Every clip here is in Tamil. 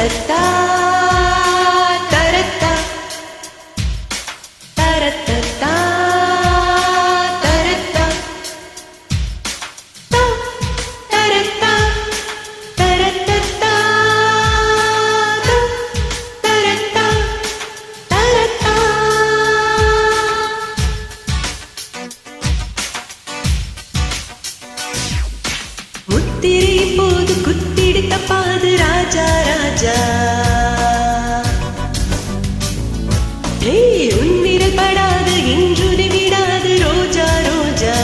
தரத்தா தரத்தா தரத்தா தரத்தா தரத்தா தரத்தா தரத்தா தரத்தா. முத்திரை போது குத்திடுத்த பாது ராஜா ராஜா உன்னிரல் படாது இன்றுனை விடாது ரோஜா ரோஜா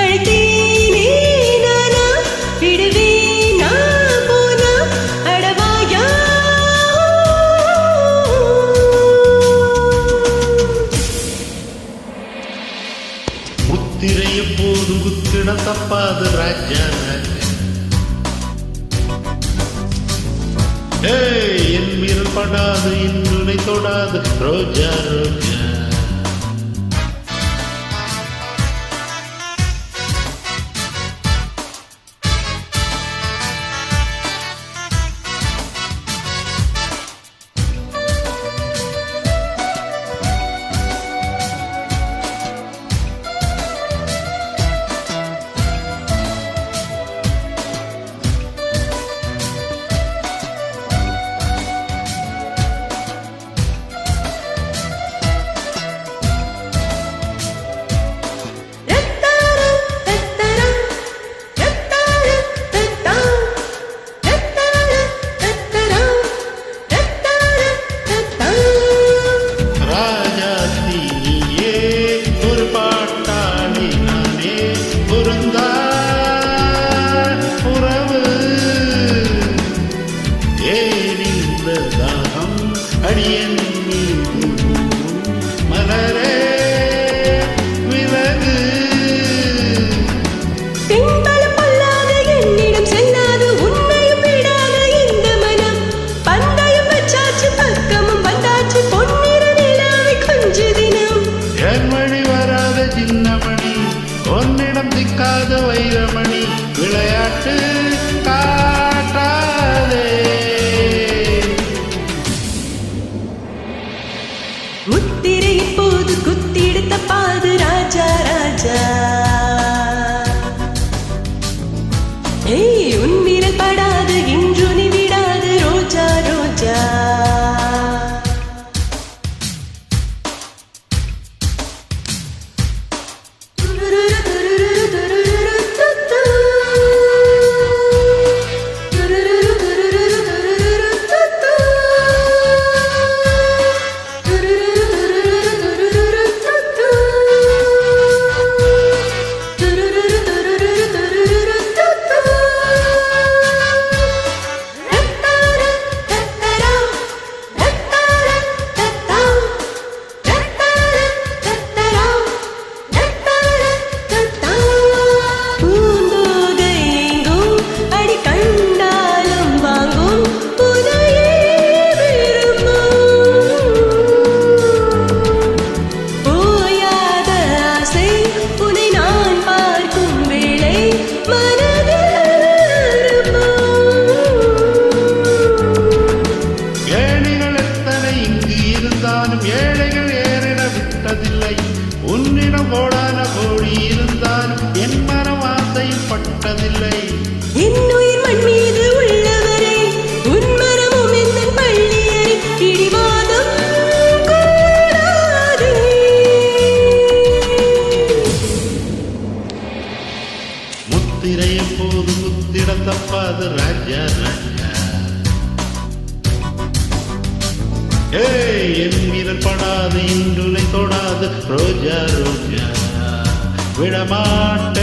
அழைத்தேனே நானா விடுவேனா போனா அடவாயா. முத்திரைய போது குத்திட தப்பாது ராஜா என் மீறல் படாது இன்றுனை தொடாது ரோஜா ரோஜா. அடியன் மலரே விலகு பின்பலம் பொல்லாத என்னிடம் செல்லாது உன்னையும் விடாத இந்த மனம் பந்தயம் வச்சாச்சு பக்கமும் வந்தாச்சு பொன்னிற நிலாவை கொஞ்ச தினம். என் மணி வராத சின்னமணி உன்னிடம் திக்காத வைரமணி விளையாட்டு காட்டாதே. முத்திரை போது குத்திடுத்த பாது ராஜா ராஜா உன் மீறல் படாது இன்றுனை விடாது ரோஜா ரோஜா. ஏழைகள் ஏறிட விட்டதில்லை உன்னிடம் கோடான கோடி இருந்தாலும் என் மனம் ஆசையும் பட்டதில்லை. என்னுயிர் மண் மீது உள்ளவரை உன் மனமும் எந்த பள்ளியரை பிடிவாதம் கூடாதே. முத்திரைய போது முத்திட தப்பாது ராஜா ராஜா என் மீறல் படாது இன்றுனை தொடாது ரோஜா ரோஜா விடமாட்ட